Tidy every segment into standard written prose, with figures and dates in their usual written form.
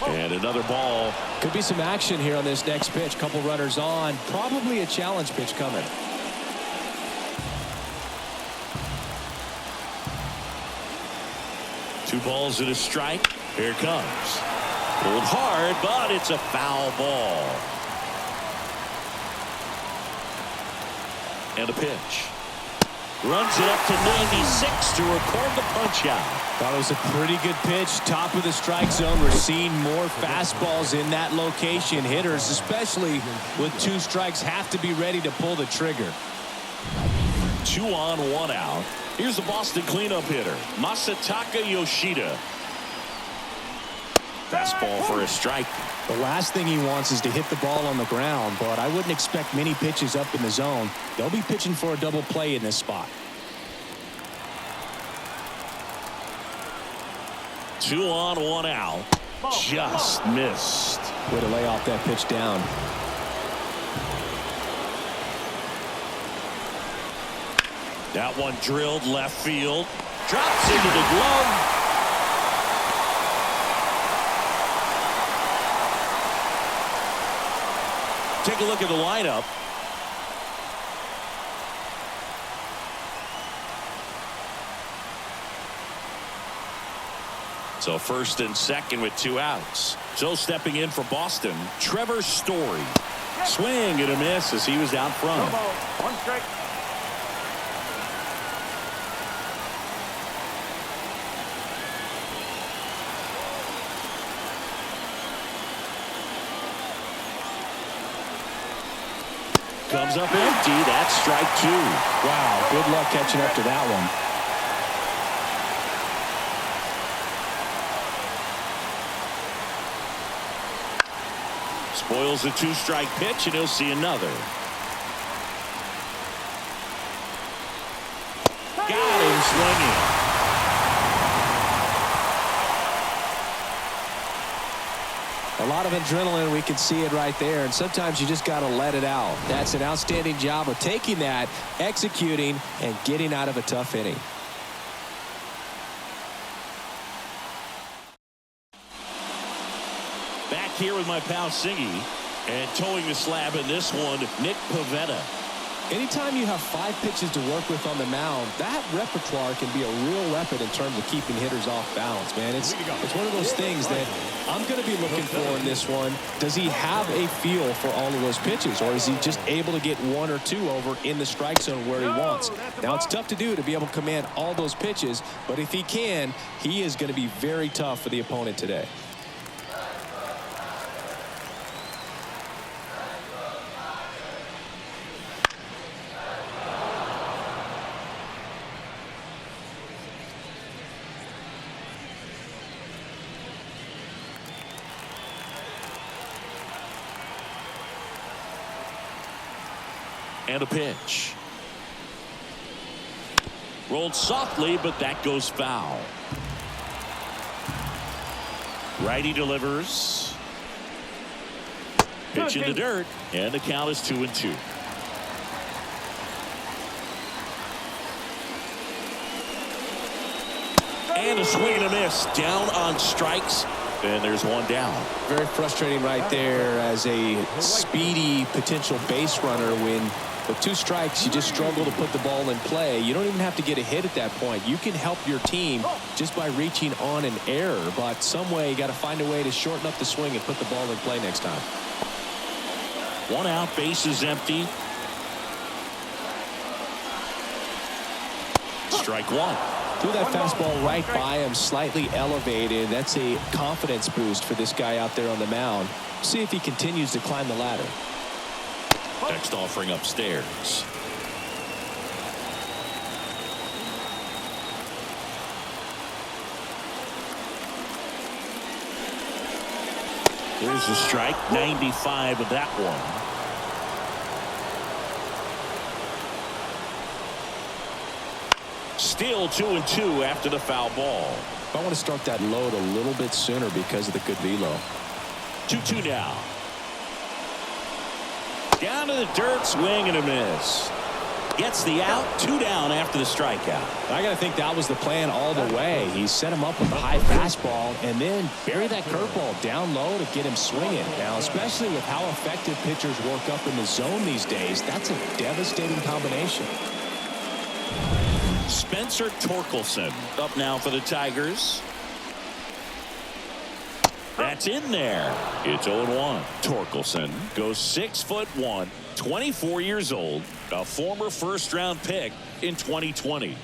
And another ball. Could be some action here on this next pitch. Couple runners on. Probably a challenge pitch coming. Two balls and a strike. Here it comes. Pulled hard, but it's a foul ball. And a pitch. Runs it up to 96 to record the punch out. Thought it was a pretty good pitch. Top of the strike zone. We're seeing more fastballs in that location. Hitters, especially with two strikes, have to be ready to pull the trigger. 2 on, 1 out. Here's the Boston cleanup hitter, Masataka Yoshida. Fastball for a strike. The last thing he wants is to hit the ball on the ground, but I wouldn't expect many pitches up in the zone. They'll be pitching for a double play in this spot. 2 on, 1 out. Just missed. Way to lay off that pitch down. That one drilled left field. Drops into the glove. Take a look at the lineup. So first and second with 2 outs. So stepping in for Boston, Trevor Story. Swing and a miss as he was out front. 1 strike. Comes up empty. That's strike 2. Wow, good luck catching up to that one. Spoils the 2-strike pitch, and he'll see another. Got him swinging. A lot of adrenaline, we can see it right there, and sometimes you just got to let it out. That's an outstanding job of taking that, executing, and getting out of a tough inning. Back here with my pal Singy, and towing the slab in this one, Nick Pivetta. Anytime you have 5 pitches to work with on the mound, that repertoire can be a real weapon in terms of keeping hitters off balance, man. It's one of those things that I'm going to be looking for in this one. Does he have a feel for all of those pitches, or is he just able to get 1 or 2 over in the strike zone where he wants? Now, it's tough to do to be able to command all those pitches, but if he can, he is going to be very tough for the opponent today. And a pitch. Rolled softly, but that goes foul. Righty delivers. Pitch in the dirt, and the count is 2-2. And a swing and a miss. Down on strikes. And there's 1 down. Very frustrating right there as a speedy potential base runner when with 2 strikes you just struggle to put the ball in play. You don't even have to get a hit at that point. You can help your team just by reaching on an error, but some way you got to find a way to shorten up the swing and put the ball in play next time. 1 out, base is empty. Strike 1. Threw that fastball right by him, slightly elevated. That's a confidence boost for this guy out there on the mound. See if he continues to climb the ladder. Next offering upstairs. There's a strike, 95 of that one. Still 2-2 after the foul ball. I want to start that load a little bit sooner because of the good velo. 2-2 now. Down to the dirt, swing and a miss. Gets the out, 2 down after the strikeout. I got to think that was the plan all the way. He set him up with a high fastball and then bury that curveball down low to get him swinging. Now, especially with how effective pitchers work up in the zone these days, that's a devastating combination. Spencer Torkelson up now for the Tigers. That's in there. It's 0-1. Torkelson goes 6'1", 24 years old, a former first-round pick in 2020.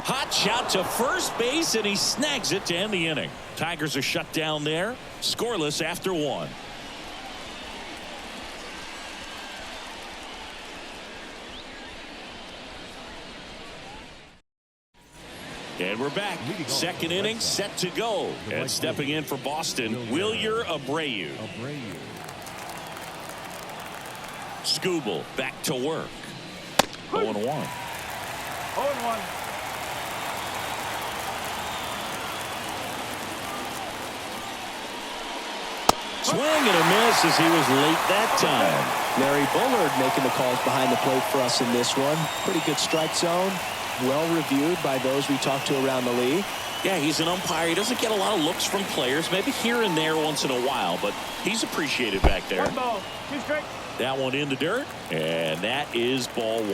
Hot shot to first base, and he snags it to end the inning. Tigers are shut down there, scoreless after 1. And we're back. Second inning set to go. And stepping in for Boston, Wilyer Abreu. Skubal back to work. 0-1. 0-1. Swing and a miss as he was late that time. Larry Bullard making the calls behind the plate for us in this one. Pretty good strike zone. Well reviewed by those we talked to around the league. Yeah, he's an umpire. He doesn't get a lot of looks from players, maybe here and there once in a while, but he's appreciated back there. 1 ball, 2 strikes. That one in the dirt, and that is ball 1.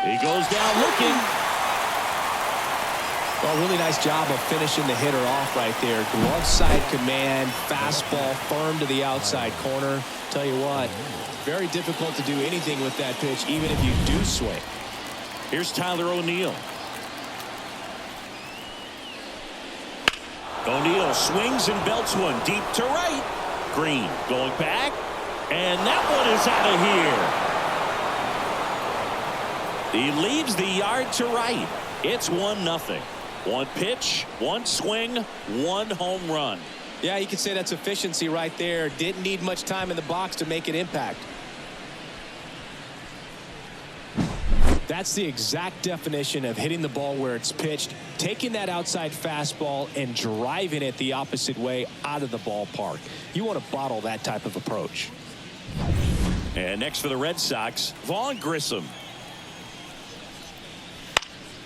He goes down looking. Well, really nice job of finishing the hitter off right there. Glove side command, fastball firm to the outside corner. Tell you what, very difficult to do anything with that pitch, even if you do swing. Here's Tyler O'Neill. O'Neill swings and belts one deep to right. Green going back, and that one is out of here. He leaves the yard to right. It's 1-0. One pitch, one swing, one home run. Yeah, you could say that's efficiency right there. Didn't need much time in the box to make an impact. That's the exact definition of hitting the ball where it's pitched, taking that outside fastball and driving it the opposite way out of the ballpark. You want to bottle that type of approach. And next for the Red Sox, Vaughn Grissom.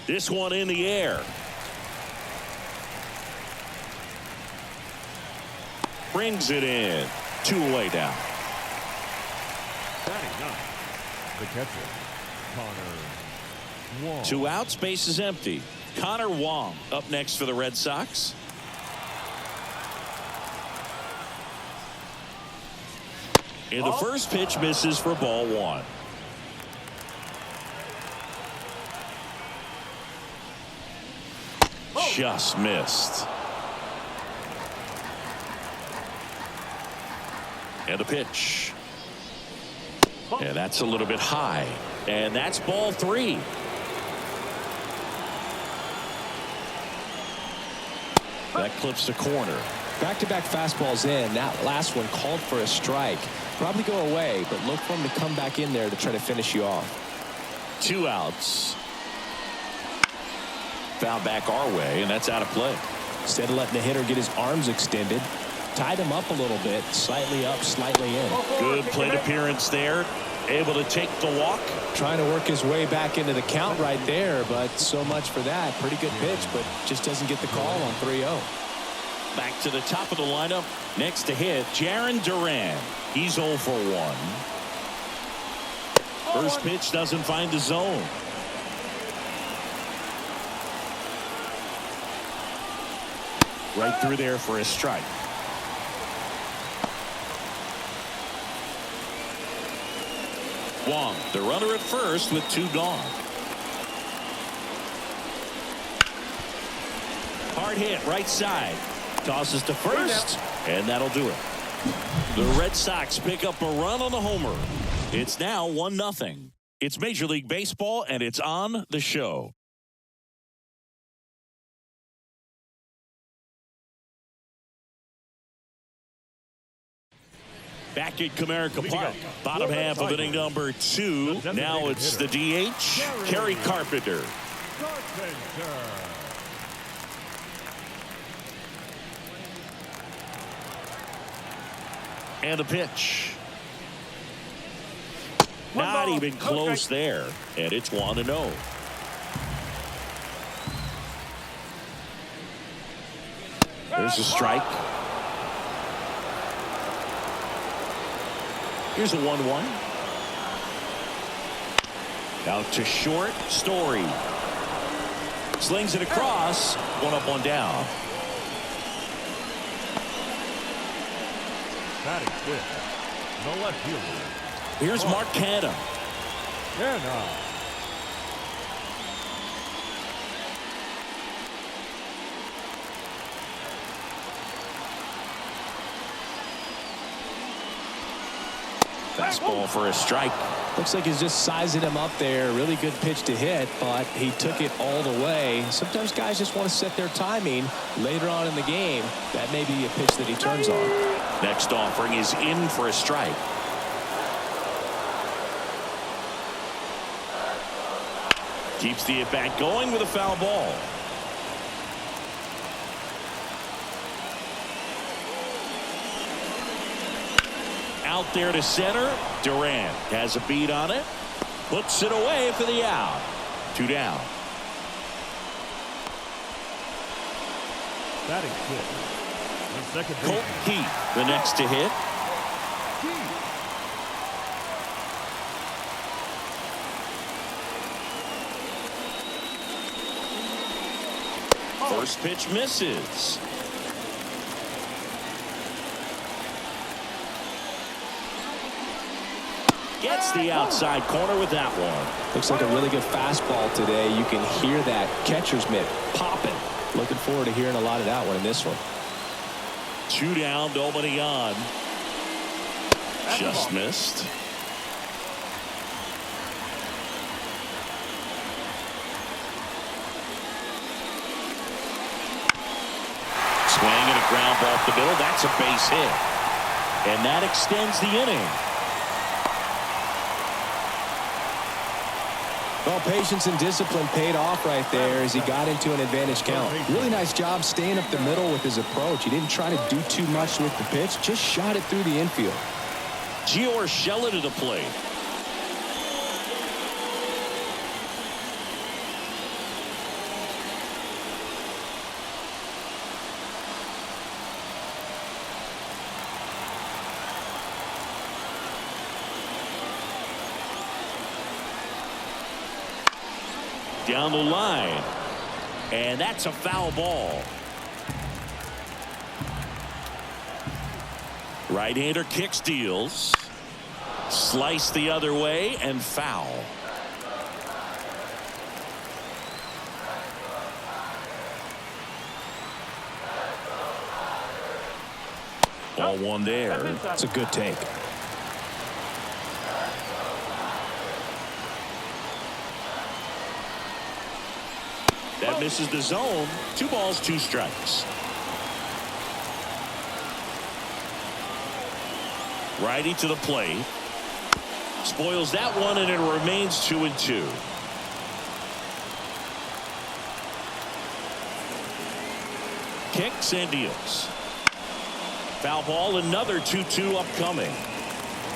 This one in the air. Brings it in. 2 away down. Batting 9. The catcher, Connor Wong. 2 outs, base is empty. Connor Wong up next for the Red Sox. And the first pitch misses for ball 1. Just missed. And a pitch. And that's a little bit high. And that's ball 3. That clips the corner. Back-to-back fastballs in. That last one called for a strike. Probably go away, but look for him to come back in there to try to finish you off. 2 outs. Foul back our way, and that's out of play. Instead of letting the hitter get his arms extended, tied him up a little bit, slightly up, slightly in. Good plate appearance there. Able to take the walk. Trying to work his way back into the count right there, but so much for that. Pretty good pitch, but just doesn't get the call on 3-0. Back to the top of the lineup. Next to hit, Jarren Duran. He's 0 for 1. First pitch doesn't find the zone. Right through there for a strike. Wong, the runner at first with 2 gone. Hard hit right side. Tosses to first, and that'll do it. The Red Sox pick up a run on the homer. It's now 1-0. It's Major League Baseball, and it's on the show. Back at Comerica Park, bottom half of inning number 2. Now it's the DH, Kerry Carpenter. Carpenter. And a pitch. Not even close there. And it's 1-0. There's a strike. Here's a 1-1. Out to short. Story. Slings it across. 1 up, 1 down. That is good. No left fielder. Here's Mark Canha. Fastball for a strike. Looks like he's just sizing him up there. Really good pitch to hit, but he took it all the way. Sometimes guys just want to set their timing later on in the game. That may be a pitch that he turns on. Next offering is in for a strike. Keeps the at-bat going with a foul ball. Out there to center. Durant has a beat on it. Puts it away for the out. 2 down. That is good. The second Colt Keith, the next to hit. First pitch misses. Gets the outside corner with that one. Looks like a really good fastball today. You can hear that catcher's mitt popping. Looking forward to hearing a lot of that one in this one. 2 down, nobody on. Just missed. Swing and a ground ball up the middle. That's a base hit. And that extends the inning. Well, patience and discipline paid off right there as he got into an advantage count. Really nice job staying up the middle with his approach. He didn't try to do too much with the pitch, just shot it through the infield. Gio Urshela to the plate. Down the line. And that's a foul ball. Right-hander kicks, deals. Slice the other way and foul. Ball 1 there. It's a good take. That misses the zone. 2 balls, 2 strikes. Righty to the plate. Spoils that one, and it remains 2-2. Kicks and deals. Foul ball, another 2-2 upcoming.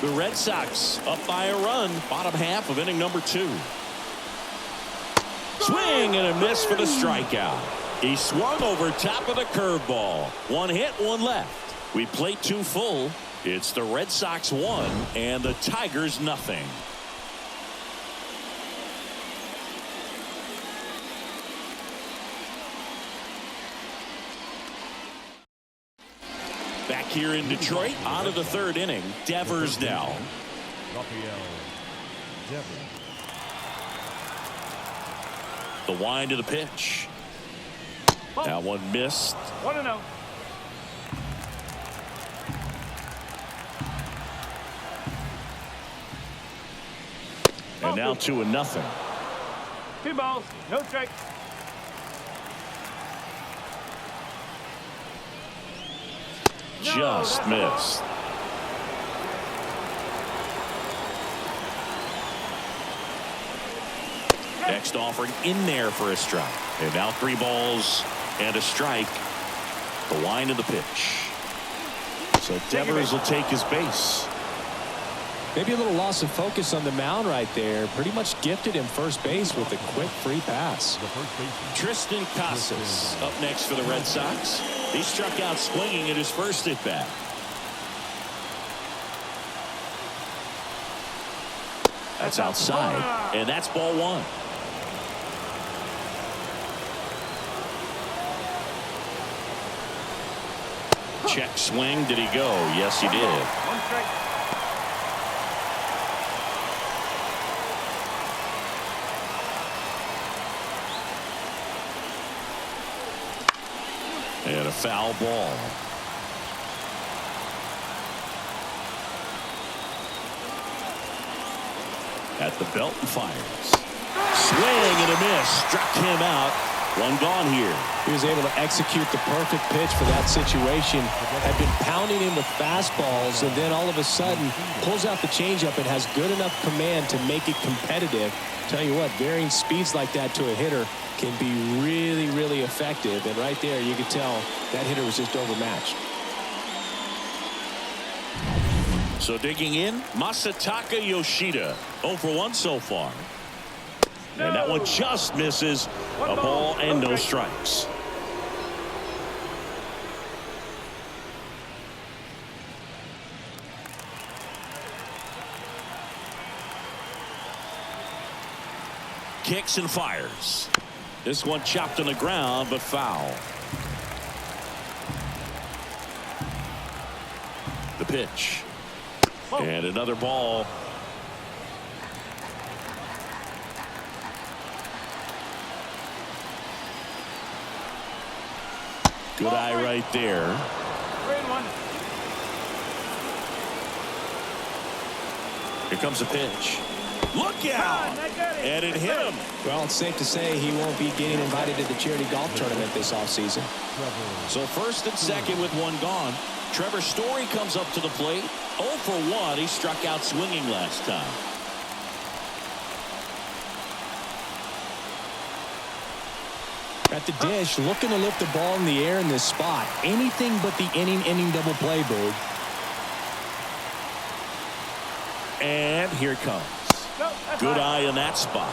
The Red Sox up by a run, bottom half of inning number 2. Swing and a miss for the strikeout. He swung over top of the curveball. 1 hit, 1 left. We play 2 full. It's the Red Sox 1 and the Tigers nothing. Back here in Detroit, on to the 3rd inning. Devers now. The wind of the pitch. That one missed. 1-0. And now 2-0. 2 balls, no strikes. Just missed. Next offering in there for a strike. And now 3 balls and a strike. The wind of the pitch. So Devers will take his base. Maybe a little loss of focus on the mound right there. Pretty much gifted him first base with a quick free pass. Tristan Casas up next for the Red Sox. He struck out swinging at his first at bat. That's outside, and that's ball 1. Check swing. Did he go? Yes, he did. 1 strike. And a foul ball. At the belt and fires. Swing and a miss. Struck him out. 1 gone here. He was able to execute the perfect pitch for that situation. Had been pounding him with fastballs, and then all of a sudden pulls out the changeup and has good enough command to make it competitive. Tell you what, varying speeds like that to a hitter can be really, really effective. And right there, you could tell that hitter was just overmatched. So digging in, Masataka Yoshida. 0 for 1 so far. And that one just misses. A ball and no strikes. Kicks and fires. This one chopped on the ground, but foul. The pitch. And another ball. Good eye right there. 3-1. Here comes a pitch. Look out! And it hit him. Well, it's safe to say he won't be getting invited to the charity golf tournament this offseason. So first and second with 1 gone. Trevor Story comes up to the plate. 0 for 1. He struck out swinging last time. At the dish, looking to lift the ball in the air in this spot. Anything but the inning double play, Boog. And here it comes. Good eye in that spot.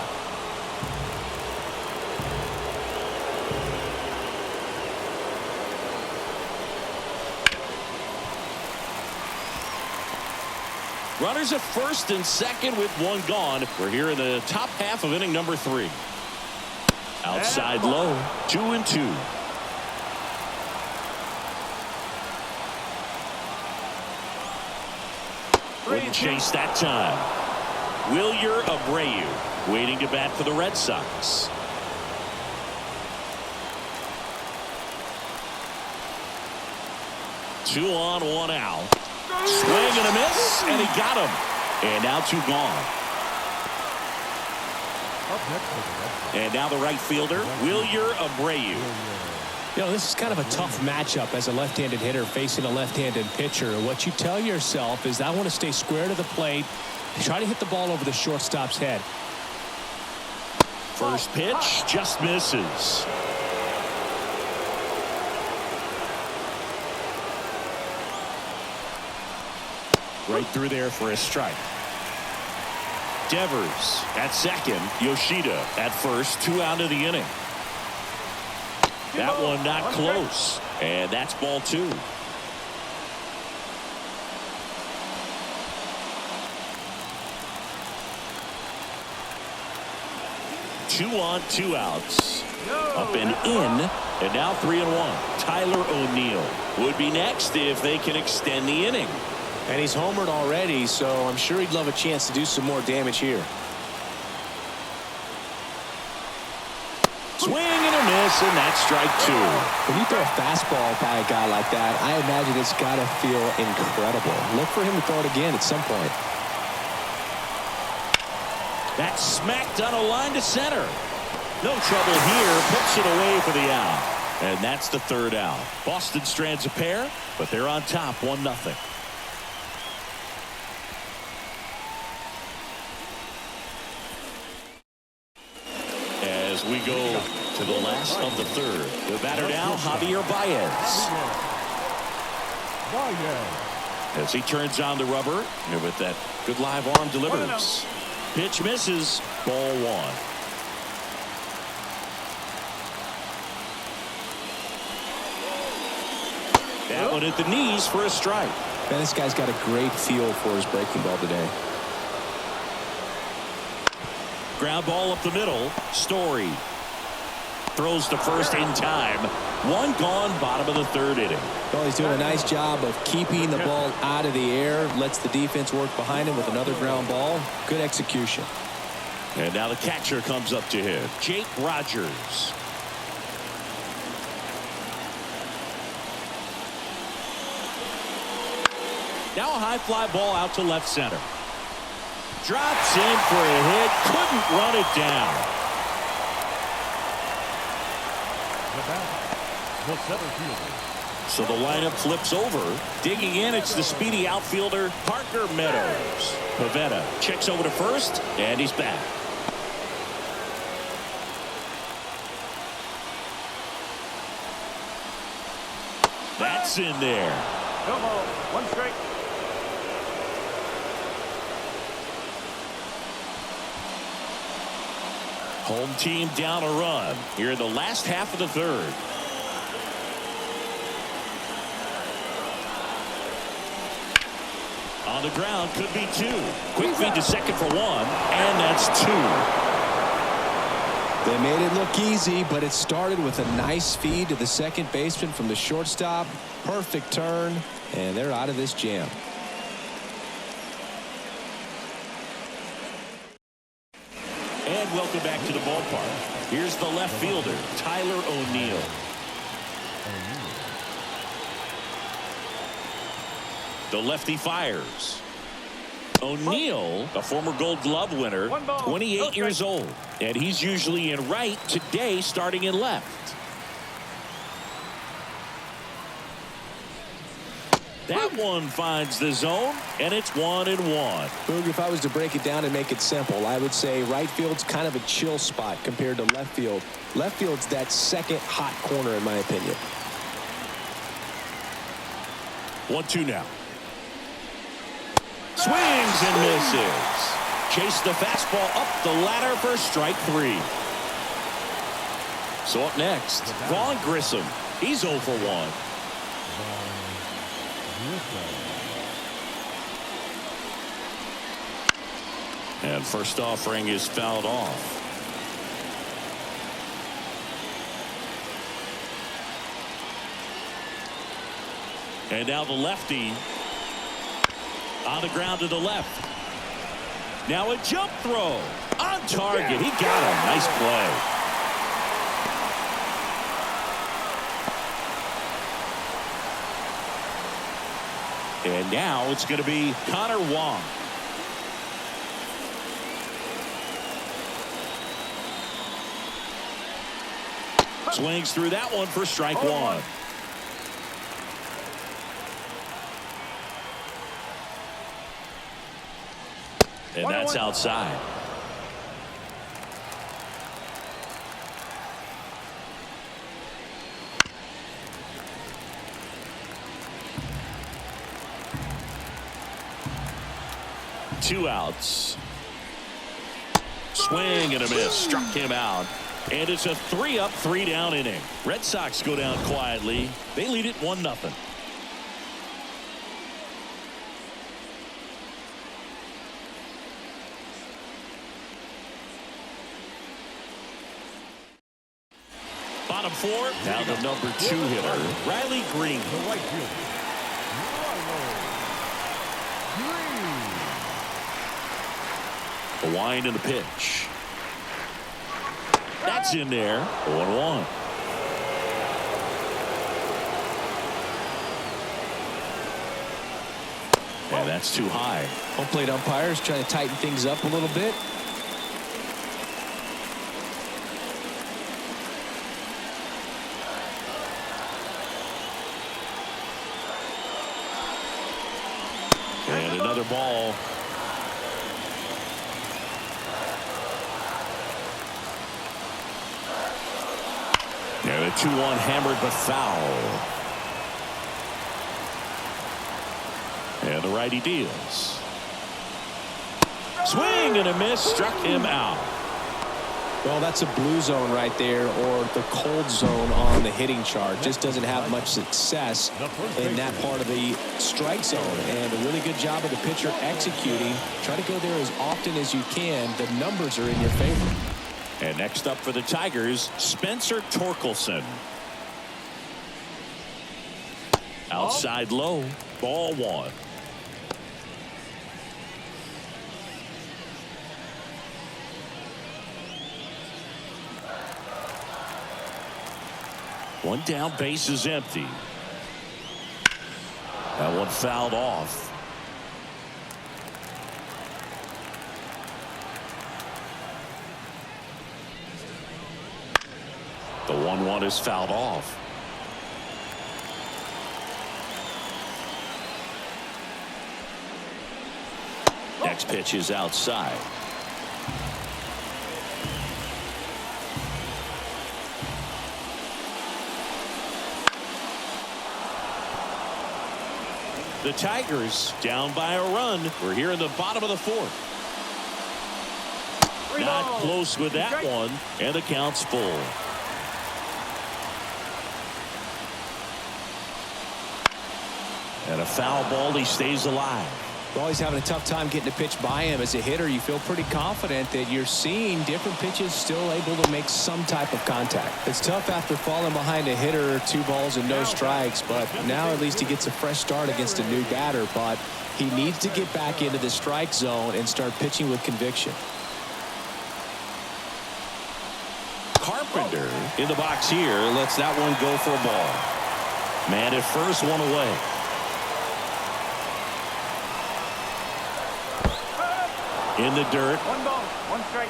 Runners at first and second with 1 gone. We're here in the top half of inning number 3. Outside low, 2-2. Wouldn't chase that time. Wilyer Abreu waiting to bat for the Red Sox. Two on, 1 out. Swing and a miss, and he got him. And now 2 gone. And now the right fielder, Wilyer Abreu. You know, this is kind of a tough matchup as a left-handed hitter facing a left-handed pitcher. What you tell yourself is, I want to stay square to the plate, try to hit the ball over the shortstop's head. First pitch just misses. Right through there for a strike. Devers at second. Yoshida at first. 2 out of the inning. That one not close. And that's ball 2. Two on, 2 outs. Up and in. And now 3-1. Tyler O'Neill would be next if they can extend the inning. And he's homered already, so I'm sure he'd love a chance to do some more damage here. Swing and a miss, and that's strike 2. When you throw a fastball by a guy like that, I imagine it's got to feel incredible. Look for him to throw it again at some point. That's smacked on a line to center. No trouble here. Puts it away for the out. And that's the 3rd out. Boston strands a pair, but they're on top 1-0. we go to the last of the third. The batter now, Javier Baez. As he turns on the rubber, and with that good live arm delivers. Pitch misses, ball one. That one at the knees for a strike. Man, this guy's got a great feel for his breaking ball today. Ground ball up the middle. Story throws to first in time. One gone, bottom of the third inning. Well, he's doing a nice job of keeping the ball out of the air. Lets the defense work behind him with another ground ball. Good execution. And now the catcher comes up to him, Jake Rogers. Now a high fly ball out to left center. Drops in for a hit. Couldn't run it down. The center fielder. So the lineup flips over. Digging in, it's the speedy outfielder, Parker Meadows. Pavetta checks over to first, and he's back. That's in there. No ball. One strike. Home team down a run here in the last half of the third. On the ground, could be two. Quick feed to second for one, and that's two. They made it look easy, but it started with a nice feed to the second baseman from the shortstop. Perfect turn, and they're out of this jam. And welcome back to the ballpark. Here's the left fielder, Tyler O'Neill. The lefty fires. O'Neill, a former Gold Glove winner, 28 years old. And he's usually in right, today starting in left. That one finds the zone, and it's 1-1. Boog, if I was to break it down and make it simple, I would say right field's kind of a chill spot compared to left field. Left field's that second hot corner, in my opinion. 1-2 now. Swings and misses. Chase the fastball up the ladder for strike three. So up next, Vaughn Grissom. He's 0 for 1. And first offering is fouled off. And now the lefty on the ground to the left. Now a jump throw on target. He got him. Nice play. And now it's going to be Connor Wong. Swings through that one for strike one. And that's outside. Two outs. Swing and a miss. Struck him out. And it's a 3-up, 3-down inning. Red Sox go down quietly. They lead it 1-0. Bottom four, now the number 2 hitter, Riley Green. The right fielder. A wind and a pitch. That's in there. 1-1. And that's too high. Home plate umpires trying to tighten things up a little bit. And another ball. And a 2-1 hammered but foul. And the righty deals. Swing and a miss, struck him out. Well, that's a blue zone right there, or the cold zone on the hitting chart. Just doesn't have much success in that part of the strike zone. And a really good job of the pitcher executing. Try to go there as often as you can. The numbers are in your favor. And next up for the Tigers, Spencer Torkelson. Outside low, ball 1. One down, base is empty. That one fouled off. The 1-1 is fouled off. Next pitch is outside. The Tigers down by a run. We're here in the bottom of the 4th. Not close with that one, and the count's full. And a foul ball, he stays alive. Well, he's having a tough time getting a pitch by him. As a hitter, you feel pretty confident that you're seeing different pitches still able to make some type of contact. It's tough after falling behind a hitter, 2 balls and no strikes, but now at least he gets a fresh start against a new batter. But he needs to get back into the strike zone and start pitching with conviction. Carpenter in the box here lets that one go for a ball. Man at first, one away. In the dirt. 1 ball, 1 strike.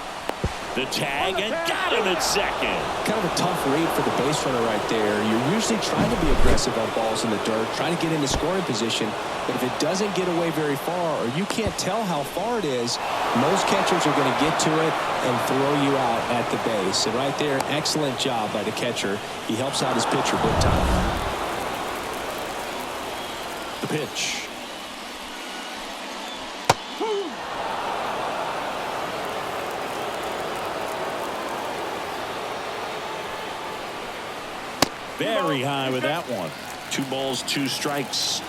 The tag, and got him at second. Kind of a tough read for the base runner right there. You're usually trying to be aggressive on balls in the dirt, trying to get into scoring position. But if it doesn't get away very far, or you can't tell how far it is, most catchers are going to get to it and throw you out at the base. And right there, excellent job by the catcher. He helps out his pitcher big time. The pitch. Very high with that one. 2 balls, 2 strikes.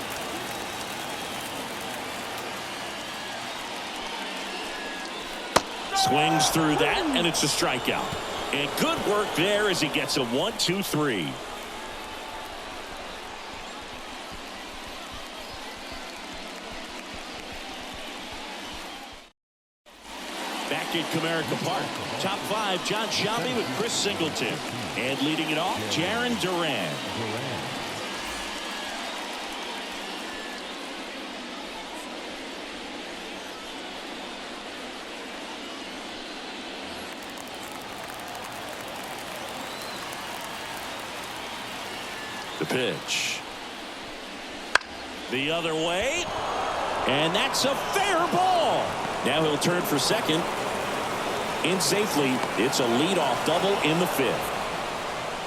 Swings through that, and it's a strikeout. And good work there as he gets a 1-2-3. Back at Comerica Park, top 5, John Shelby with Chris Singleton. And leading it off, Jaron Duran. The pitch. The other way. And that's a fair ball. Now he'll turn for second. In safely. It's a leadoff double in the 5th.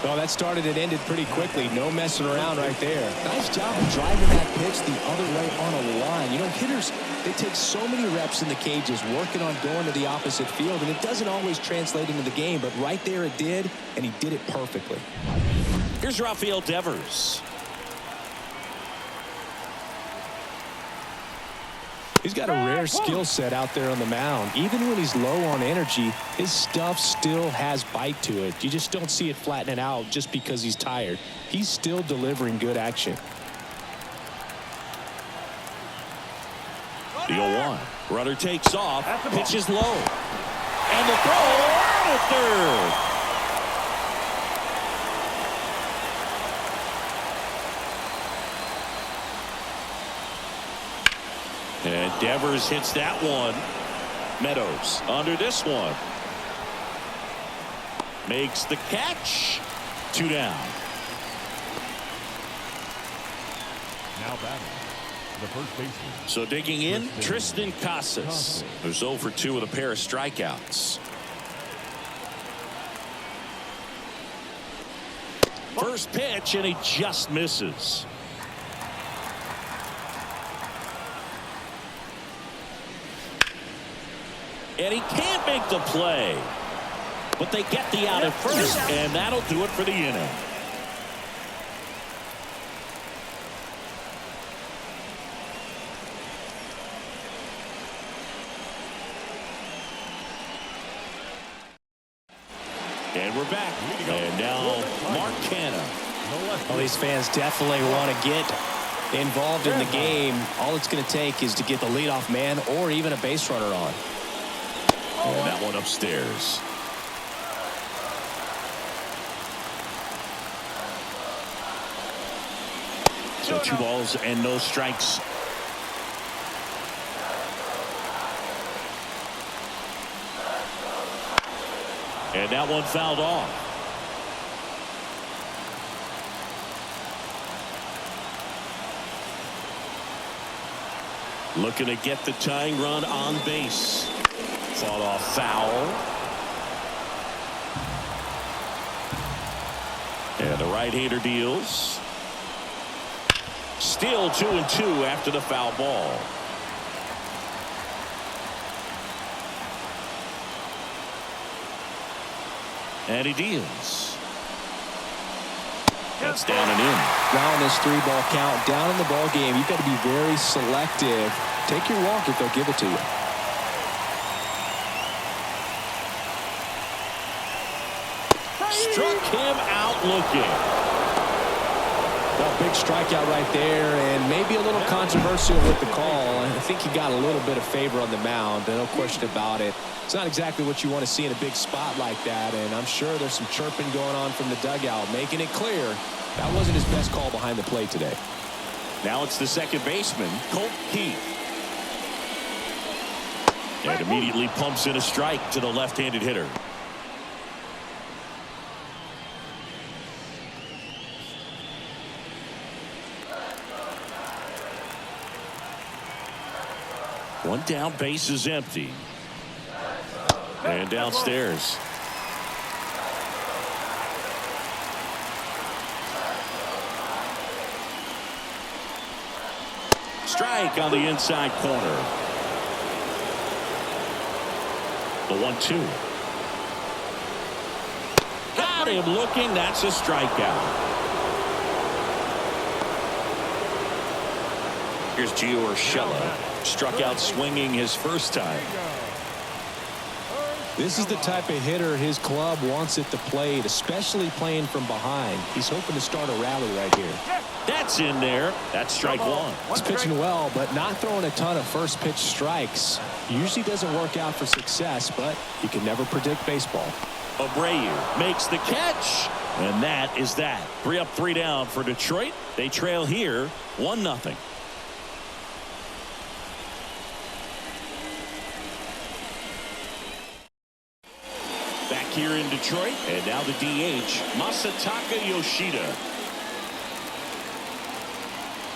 Well, that started and ended pretty quickly. No messing around right there. Nice job of driving that pitch the other way on a line. You know, hitters, they take so many reps in the cages working on going to the opposite field, and it doesn't always translate into the game, but right there it did, and he did it perfectly. Here's Rafael Devers. He's got a rare skill set out there on the mound. Even when he's low on energy, his stuff still has bite to it. You just don't see it flattening out just because he's tired. He's still delivering good action. The 0-1. Runner takes off. Pitch is low. And the throw out at third. And Devers hits that one. Meadows under this one. Makes the catch. 2 down. Now batting, the first baseman. So digging in, Tristan Casas. Who's 0 for 2 with a pair of strikeouts. First pitch, and he just misses. And he can't make the play. But they get the out at first, and that'll do it for the inning. And we're back. And now Mark Canna. Well, these fans definitely want to get involved in the game. All it's going to take is to get the leadoff man or even a base runner on. And that one upstairs. So 2 balls and no strikes. And that one fouled off. Looking to get the tying run on base. Fought off foul. And the right-hander deals. Still 2-2 after the foul ball. And he deals. That's down and in. Now on this 3-ball count, down in the ball game, you've got to be very selective. Take your walk if they'll give it to you. Struck him out looking. Well, big strikeout right there, and maybe a little controversial with the call. I think he got a little bit of favor on the mound, no question about it. It's not exactly what you want to see in a big spot like that, and I'm sure there's some chirping going on from the dugout, making it clear that wasn't his best call behind the plate today. Now it's the second baseman, Colt Keith. And immediately pumps in a strike to the left-handed hitter. One down, base is empty. And downstairs. Strike on the inside corner. The 1-2. Got him looking. That's a strikeout. Here's Gio Urshela. Struck out swinging his first time. This is the type of hitter his club wants at the plate, especially playing from behind. He's hoping to start a rally right here. That's in there. That's strike one. He's pitching well, but not throwing a ton of first pitch strikes. Usually doesn't work out for success, but you can never predict baseball. Abreu makes the catch, and that is that. 3 up, 3 down for Detroit. They trail here 1-0. Back here in Detroit, and now the DH, Masataka Yoshida.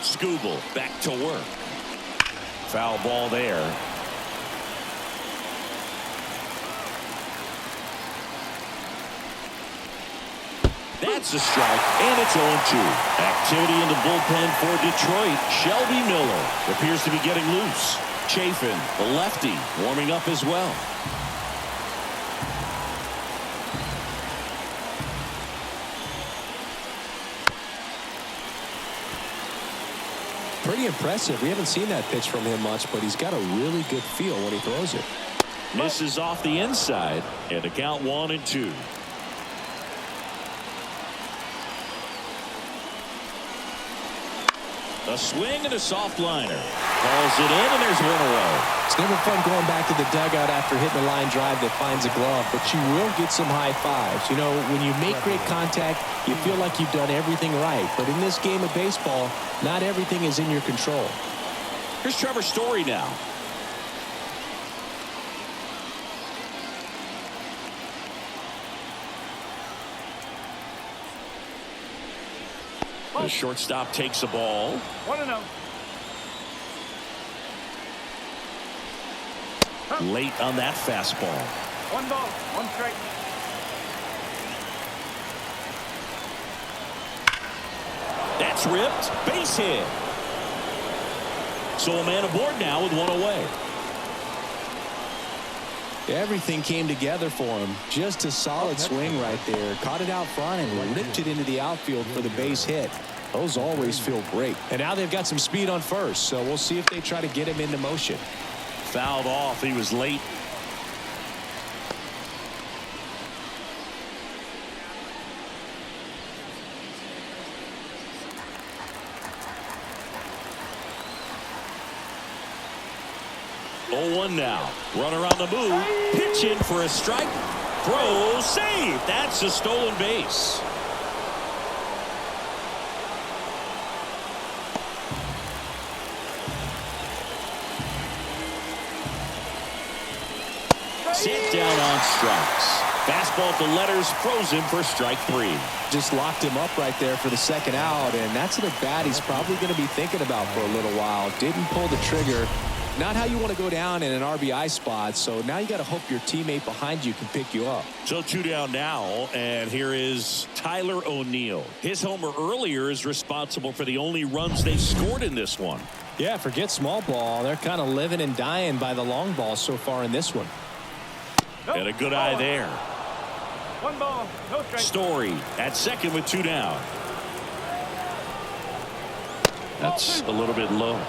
Skubal back to work. Foul ball there. That's a strike, and it's 0-2. Activity in the bullpen for Detroit. Shelby Miller appears to be getting loose. Chafin, the lefty, warming up as well. Pretty impressive. We haven't seen that pitch from him much, but he's got a really good feel when he throws it. Misses off the inside, and the count 1-2. A swing and a soft liner. Calls it in, and there's one away. It's never fun going back to the dugout after hitting a line drive that finds a glove, but you will get some high fives. You know, when you make great contact, you feel like you've done everything right. But in this game of baseball, not everything is in your control. Here's Trevor Story now. The shortstop takes the ball. 1-0. Late on that fastball. 1 ball, 1 strike. That's ripped. Base hit. So a man aboard now with one away. Everything came together for him. Just a solid swing right there. Caught it out front and ripped it into the outfield for the base hit. Those always feel great. And now they've got some speed on first, so we'll see if they try to get him into motion. Fouled off. He was late. Oh, 1 now. Runner on the move. Pitch in for a strike. Throw. Save. That's a stolen base. Set down on strikes. Fastball at the letters. Throws him for strike 3. Just locked him up right there for the second out, and that's an at-bat he's probably going to be thinking about for a little while. Didn't pull the trigger. Not how you want to go down in an RBI spot, so now you got to hope your teammate behind you can pick you up. So 2 down now, and here is Tyler O'Neill. His homer earlier is responsible for the only runs they scored in this one. Yeah, forget small ball. They're kind of living and dying by the long ball so far in this one. And a good eye there. 1 ball, no strike. Story at second with 2 down. That's a little bit low.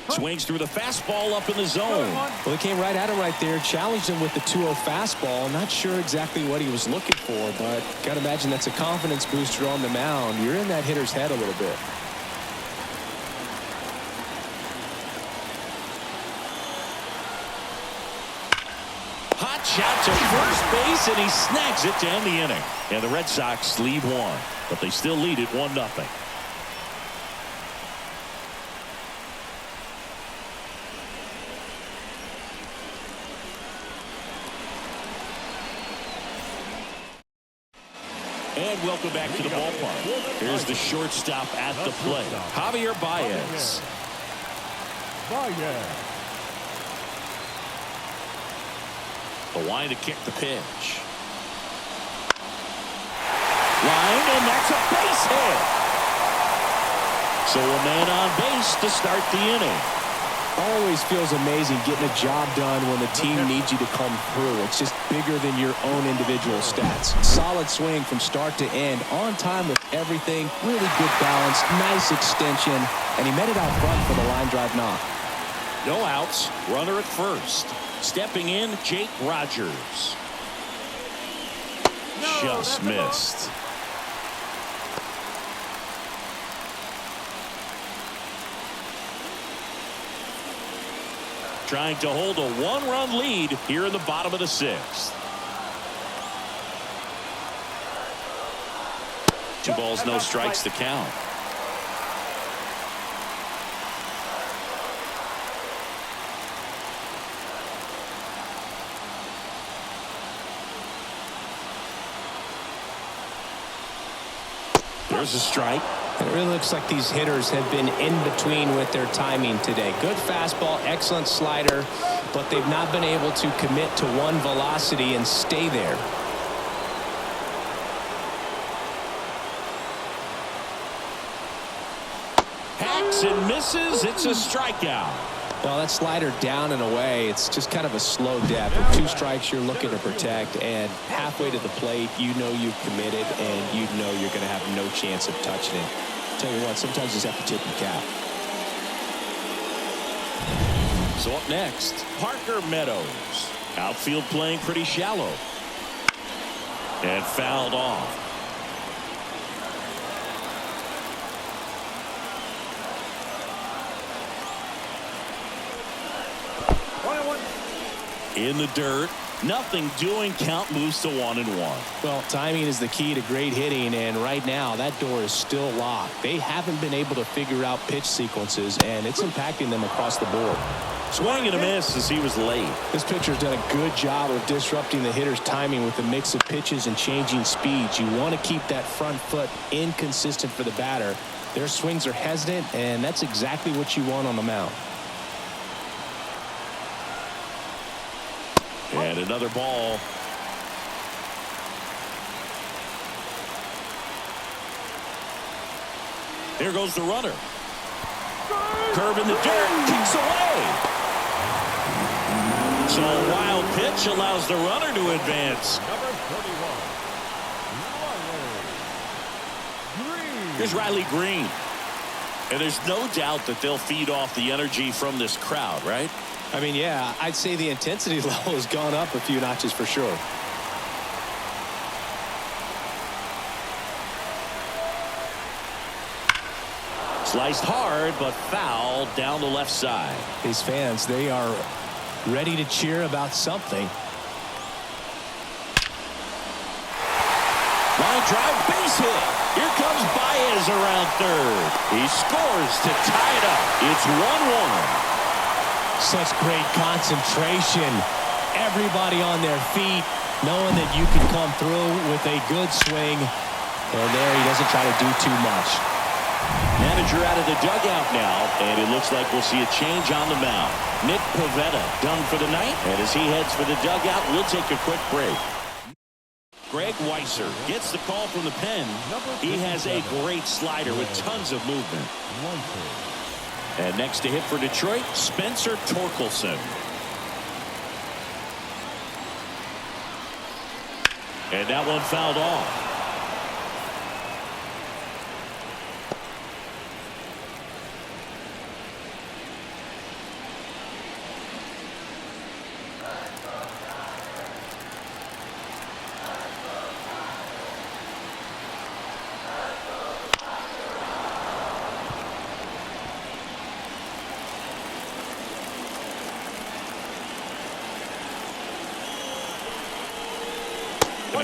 Swings through the fastball up in the zone. Well, he came right at him right there, challenged him with the 2-0 fastball. Not sure exactly what he was looking for, but got to imagine that's a confidence booster on the mound. You're in that hitter's head a little bit. Hot shot to first base, and he snags it to end the inning. And the Red Sox lead 1, but they still lead it 1-0. And welcome back to the ballpark. Here's the shortstop at the plate, Javier Baez. The line to kick the pitch. Line, and that's a base hit. So a man on base to start the inning. Always feels amazing getting a job done when the team needs you to come through. It's just bigger than your own individual stats. Solid swing from start to end, on time with everything, really good balance, nice extension, and he met it out front for the line drive knock. No outs, runner at first. Stepping in, Jake Rogers. Just missed. Trying to hold a 1-run lead here in the bottom of the 6th. 2 balls, no strikes to count. There's a strike. It really looks like these hitters have been in between with their timing today. Good fastball, excellent slider, but they've not been able to commit to one velocity and stay there. Hacks and misses. It's a strikeout. Well, that slider down and away, it's just kind of a slow death. With 2 strikes, you're looking to protect, and halfway to the plate, you know you've committed, and you know you're going to have no chance of touching it. Tell you what, sometimes you just have to tip your cap. So up next, Parker Meadows. Outfield playing pretty shallow. And fouled off. In the dirt, nothing doing. Count moves to 1-1. Well, timing is the key to great hitting, and right now that door is still locked. They haven't been able to figure out pitch sequences, and it's impacting them across the board. Swing and a miss as he was late. This pitcher's done a good job of disrupting the hitter's timing with a mix of pitches and changing speeds. You want to keep that front foot inconsistent for the batter. Their swings are hesitant, and that's exactly what you want on the mound. And another ball. There goes the runner. Curve in the dirt. Kicks away. So a wild pitch allows the runner to advance. Number 31. Here's Riley Green. And there's no doubt that they'll feed off the energy from this crowd, right? I mean, yeah, I'd say the intensity level has gone up a few notches for sure. Sliced hard, but foul down the left side. These fans, they are ready to cheer about something. Line drive, base hit. Here comes Baez around third. He scores to tie it up. It's 1-1. Such great concentration. Everybody on their feet, knowing that you can come through with a good swing. And there he doesn't try to do too much. Manager out of the dugout now, and it looks like we'll see a change on the mound. Nick Pivetta done for the night, and as he heads for the dugout, we'll take a quick break. Greg Weisser gets the call from the pen. He has a great slider with tons of movement. And next to hit for Detroit, Spencer Torkelson. And that one fouled off.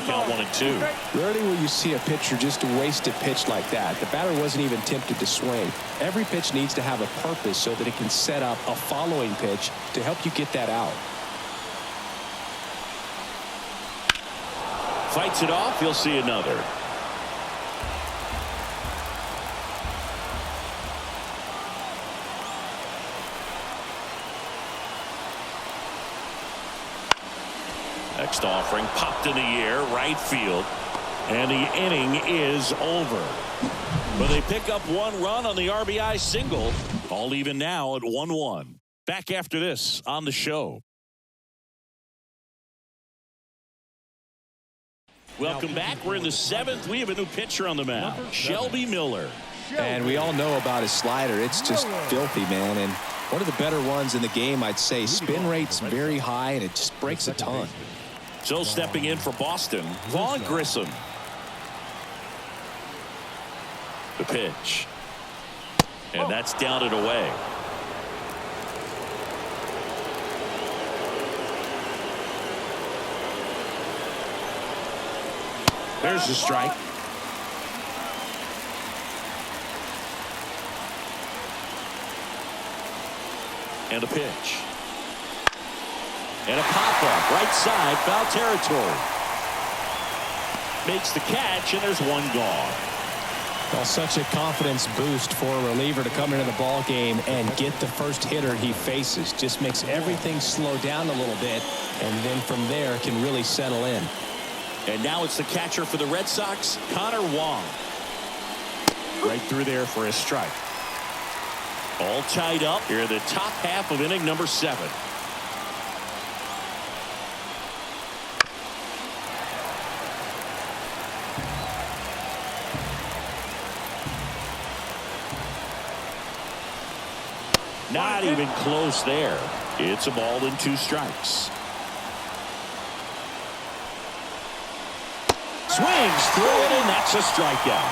Count 1-2. Rarely will you see a pitcher just waste a pitch like that. The batter wasn't even tempted to swing. Every pitch needs to have a purpose so that it can set up a following pitch to help you get that out. Fights it off. You'll see another. Next offering popped in the air, right field, and the inning is over. But they pick up one run on the RBI single. All even now at 1-1. Back after this on the show. Welcome back. We're in the 7th. We have a new pitcher on the mound, Shelby Miller. And we all know about his slider. It's just filthy, man. And one of the better ones in the game, I'd say. Spin rate's very high, and it just breaks a ton. So stepping in for Boston, Vaughn Grissom. The pitch. And that's down and away. There's the strike. And a pitch. And a pop-up, right side, foul territory. Makes the catch, and there's one gone. Well, such a confidence boost for a reliever to come into the ball game and get the first hitter he faces. Just makes everything slow down a little bit, and then from there can really settle in. And now it's the catcher for the Red Sox, Connor Wong. Right through there for a strike. All tied up here in the top half of inning number 7. Not even close there. It's a ball and 2 strikes. Swings through it, and that's a strikeout.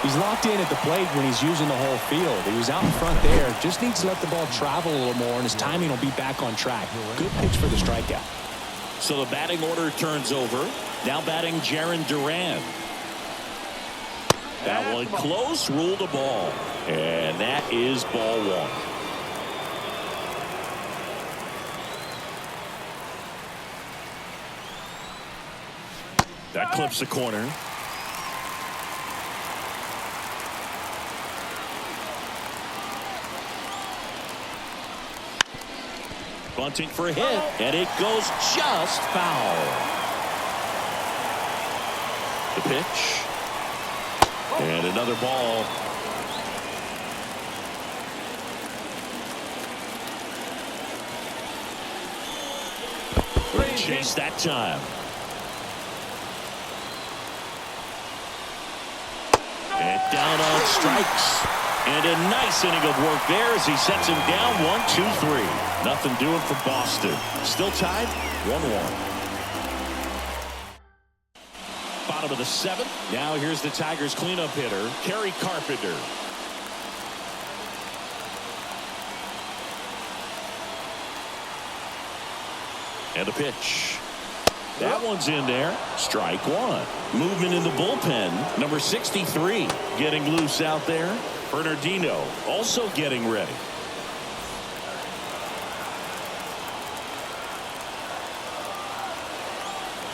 He's locked in at the plate when he's using the whole field. He was out in front there. Just needs to let the ball travel a little more, and his timing will be back on track. Good pitch for the strikeout. So the batting order turns over. Now batting Jarren Duran. That one close, ruled a ball. And that is ball 1. That clips the corner. Bunting for a hit, and it goes just foul. The pitch. And another ball. Good chase that time. And down on strikes. And a nice inning of work there as he sets him down 1-2-3. Nothing doing for Boston. Still tied 1-1. Bottom of the seventh. Now here's the Tigers cleanup hitter, Kerry Carpenter. And a pitch. That one's in there. Strike one. Movement in the bullpen. Number 63 getting loose out there. Bernardino also getting ready.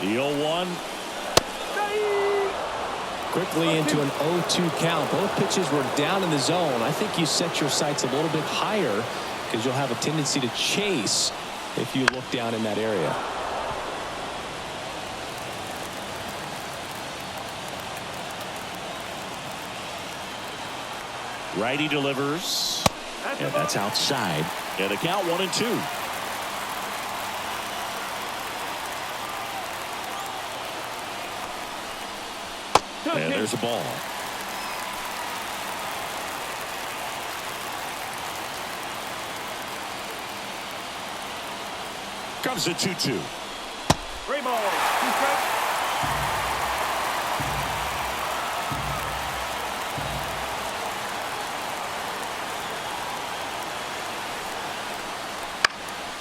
The 0-1. Quickly into an 0-2 count. Both pitches were down in the zone. I think you set your sights a little bit higher because you'll have a tendency to chase if you look down in that area. Righty delivers. And that's outside. And a count 1-2. And there's a ball. Comes the 2-2. 3 balls, 2 strikes.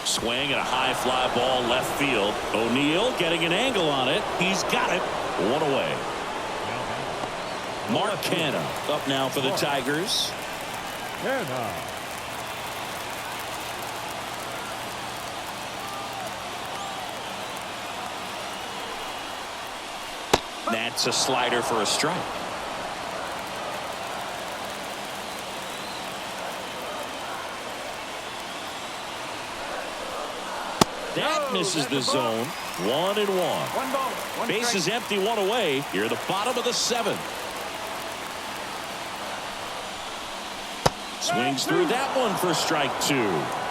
Swing and a high fly ball left field. O'Neill getting an angle on it. He's got it. One away. Mark Canha up now for the Tigers. That's a slider for a strike. That misses the zone. 1-1. 1 ball, 1 Base is empty, 1 away. Here at the bottom of the 7th. Swings through that one for strike 2.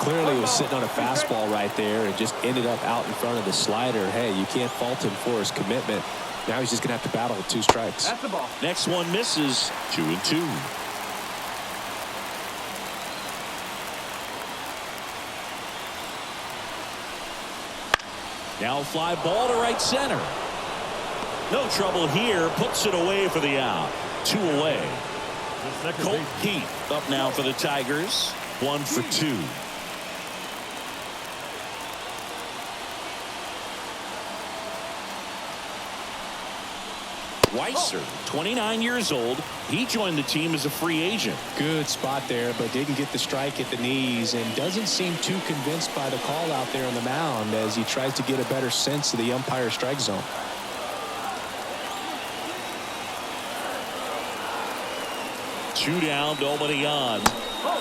Clearly he was sitting on a fastball right there and just ended up out in front of the slider. Hey, you can't fault him for his commitment. Now he's just going to have to battle with 2 strikes. That's the ball. Next one misses. 2-2. Now fly ball to right center. No trouble here. Puts it away for the out. 2 away. Colt Heath up now for the Tigers. 1 for 2. Weiser, 29 years old. He joined the team as a free agent. Good spot there, but didn't get the strike at the knees and doesn't seem too convinced by the call out there on the mound as he tries to get a better sense of the umpire strike zone. Two down, nobody on.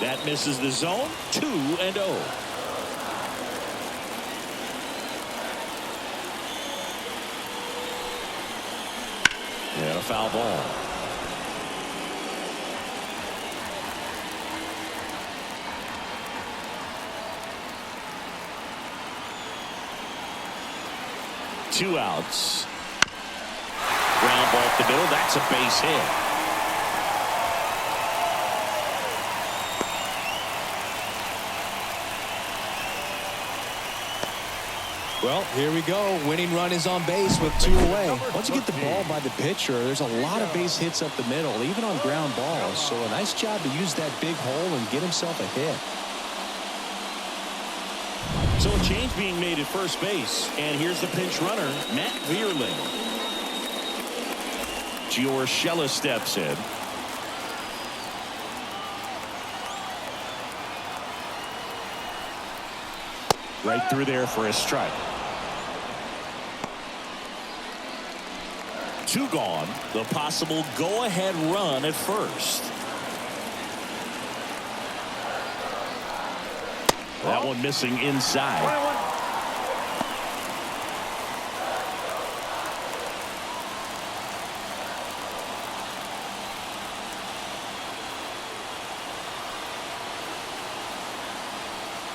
That misses the zone. 2-0. And a foul ball. Two outs. Ground ball up the middle. That's a base hit. Well, here we go. Winning run is on base with 2 away. Once you get the ball by the pitcher, there's a lot of base hits up the middle, even on ground balls. So a nice job to use that big hole and get himself a hit. So a change being made at first base. And here's the pinch runner, Matt Vierling. Giorgella steps in. Right through there for a strike. 2 gone. The possible go-ahead run at first. That one missing inside.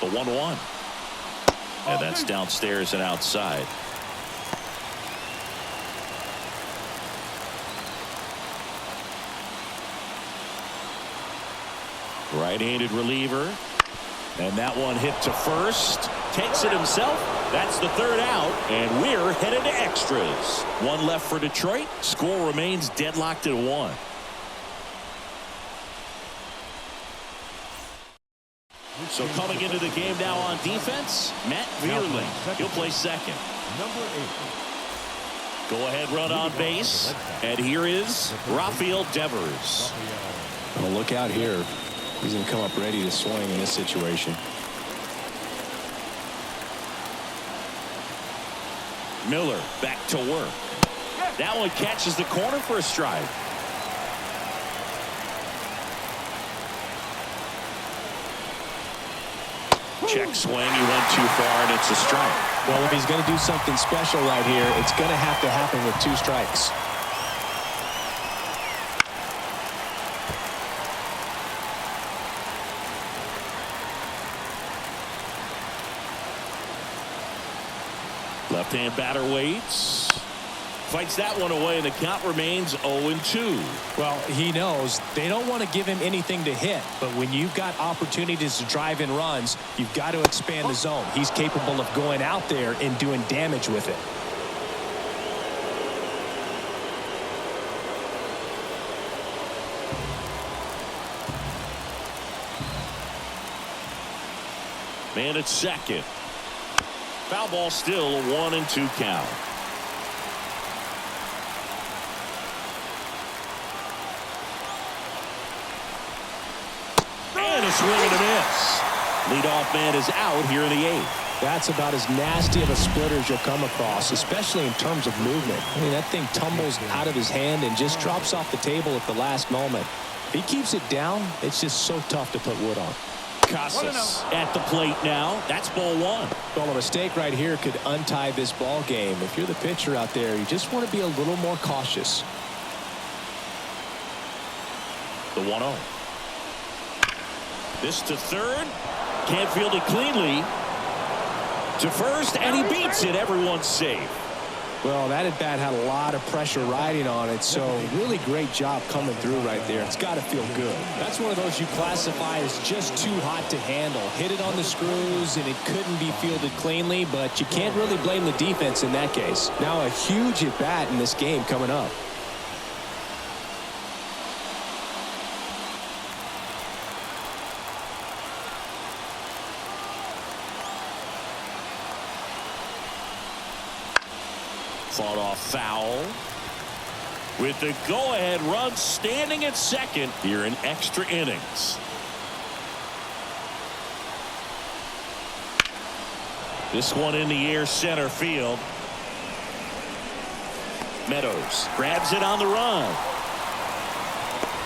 1-1. The 1-1. And that's downstairs and outside. Right-handed reliever. And that one hit to first. Takes it himself. That's the third out. And we're headed to extras. One left for Detroit. Score remains deadlocked at 1. So coming into the game now on defense, Matt Vierling. He'll play second. Number 8. Go ahead run on base. And here is Rafael Devers. Well, look out here. He's going to come up ready to swing in this situation. Miller back to work. That one catches the corner for a strike. Check swing. He went too far, and it's a strike. Well, if he's going to do something special right here, it's going to have to happen with 2 strikes. Left-hand batter waits. Fights that one away, and the count remains 0-2. Well, he knows they don't want to give him anything to hit, but when you've got opportunities to drive in runs, you've got to expand the zone. He's capable of going out there and doing damage with it. Man at second. Foul ball still, a 1-2 count. And a swing and a miss. Leadoff man is out here in the 8th. That's about as nasty of a splitter as you'll come across, especially in terms of movement. I mean, that thing tumbles out of his hand and just drops off the table at the last moment. If he keeps it down, it's just so tough to put wood on. Casas at the plate now. That's ball 1. Well, a mistake right here could untie this ball game. If you're the pitcher out there, you just want to be a little more cautious. The 1-0. This to third. Can't field it cleanly. To first, and he beats it. Everyone's safe. Well, that at bat had a lot of pressure riding on it, so really great job coming through right there. It's got to feel good. That's one of those you classify as just too hot to handle. Hit it on the screws, and it couldn't be fielded cleanly, but you can't really blame the defense in that case. Now a huge at bat in this game coming up. Fought off foul. With the go-ahead run standing at second here in extra innings. This one in the air center field. Meadows grabs it on the run.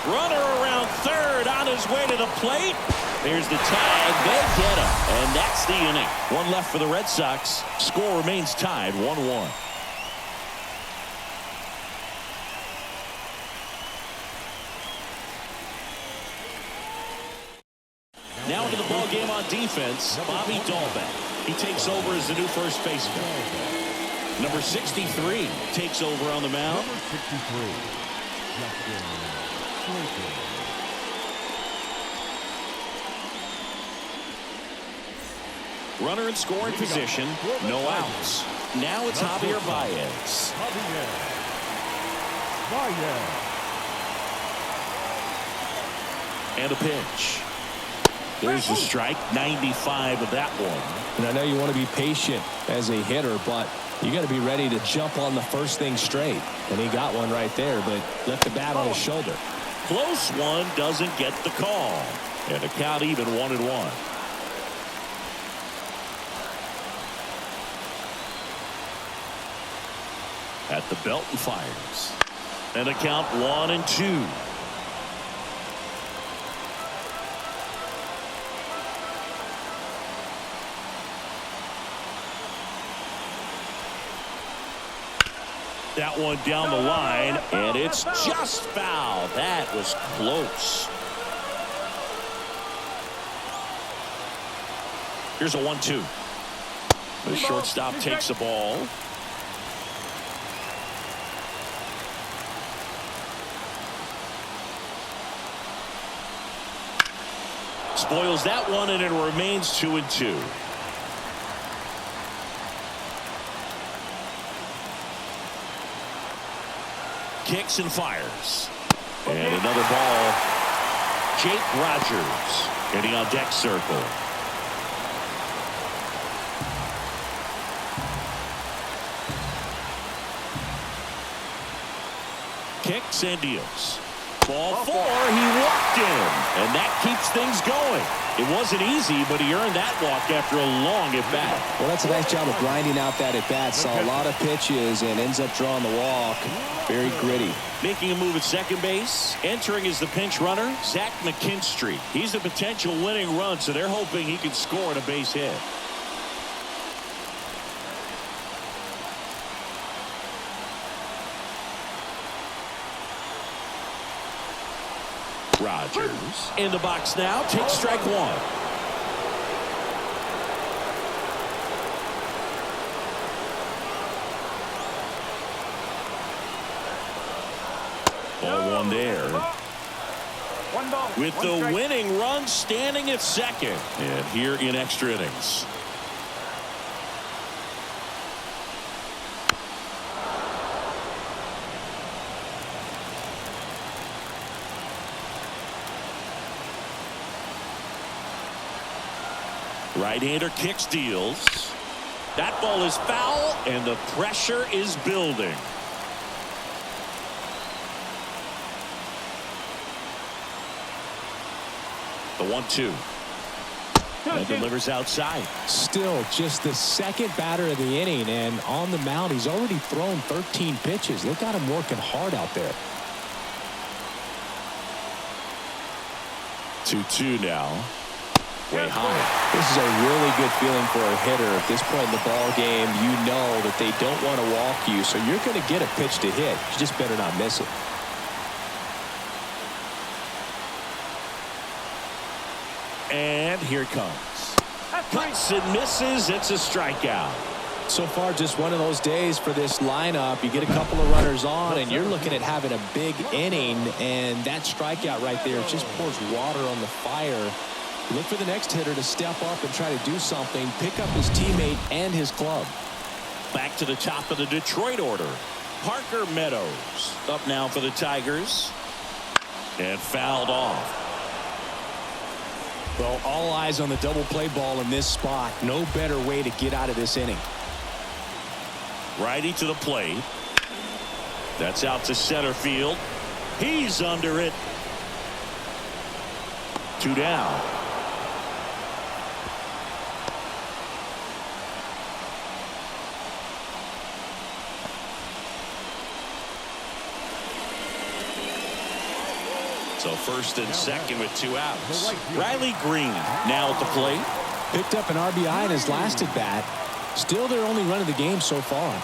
Runner around third on his way to the plate. There's the tag. They get him. And that's the inning. One left for the Red Sox. Score remains tied 1-1. Now into the ball game on defense, Bobby Dahlbeck. He takes over as the new first baseman. Number 63 takes over on the mound. Number 63. Runner in scoring position, no outs. Now it's Javier Baez. And a pitch. There's a strike, 95 of that one. And I know you want to be patient as a hitter, but you got to be ready to jump on the first thing straight. And he got one right there, but left the bat on his shoulder. Close one, doesn't get the call. And the count even 1-1. At the belt and fires. And the count 1-2. That one down the line, and it's just foul. That was close. Here's a 1-2. The shortstop takes the ball. Spoils that one, and it remains 2-2. Kicks and fires. And another ball. Jake Rogers getting on deck circle. Kicks and deals. Ball 4, he walked in, and that keeps things going. It wasn't easy, but he earned that walk after a long at-bat. Well, that's a nice job of grinding out that at-bat. Saw a lot of pitches and ends up drawing the walk. Very gritty. Making a move at second base. Entering as the pinch runner, Zach McKinstry. He's a potential winning run, so they're hoping he can score on a base hit. Rogers in the box now. Takes strike 1. Ball 1 there. With the winning run standing at second. And here in extra innings. Right-hander kicks, deals. That ball is foul, and the pressure is building. The 1-2. And delivers outside. Still just the second batter of the inning, and on the mound, he's already thrown 13 pitches. They got him working hard out there. 2-2 now. Way high. This is a really good feeling for a hitter. At this point in the ball game, you know that they don't want to walk you, so you're going to get a pitch to hit. You just better not miss it. And here it comes. Cuts and misses. It's a strikeout. So far, just one of those days for this lineup. You get a couple of runners on, and you're looking at having a big inning, and that strikeout right there just pours water on the fire. Look for the next hitter to step up and try to do something, pick up his teammate and his club. Back to the top of the Detroit order. Parker Meadows up now for the Tigers. And fouled off. Well, all eyes on the double play ball in this spot. No better way to get out of this inning. Righty to the plate. That's out to center field. He's under it. 2 down. So first and second with 2 outs. Riley Green now at the plate. Picked up an RBI in his last at bat. Still their only run of the game so far.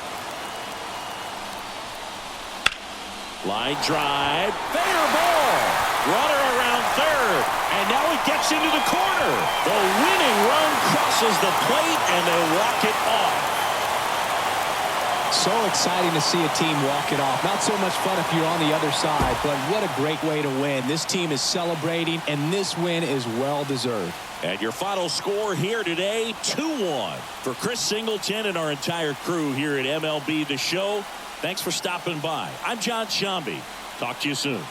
Line drive. Fair ball. Runner around third. And now he gets into the corner. The winning run crosses the plate and they walk it off. So exciting to see a team walk it off. Not so much fun if you're on the other side, but what a great way to win. This team is celebrating, and this win is well-deserved. And your final score here today, 2-1. For Chris Singleton and our entire crew here at MLB The Show, thanks for stopping by. I'm John Shambi. Talk to you soon.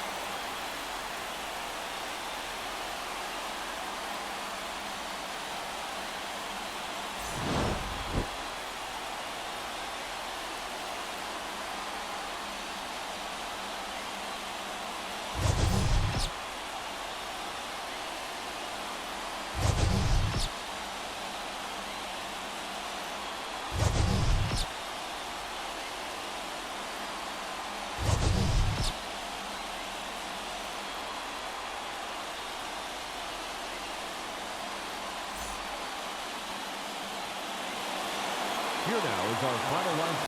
Here now is our final line.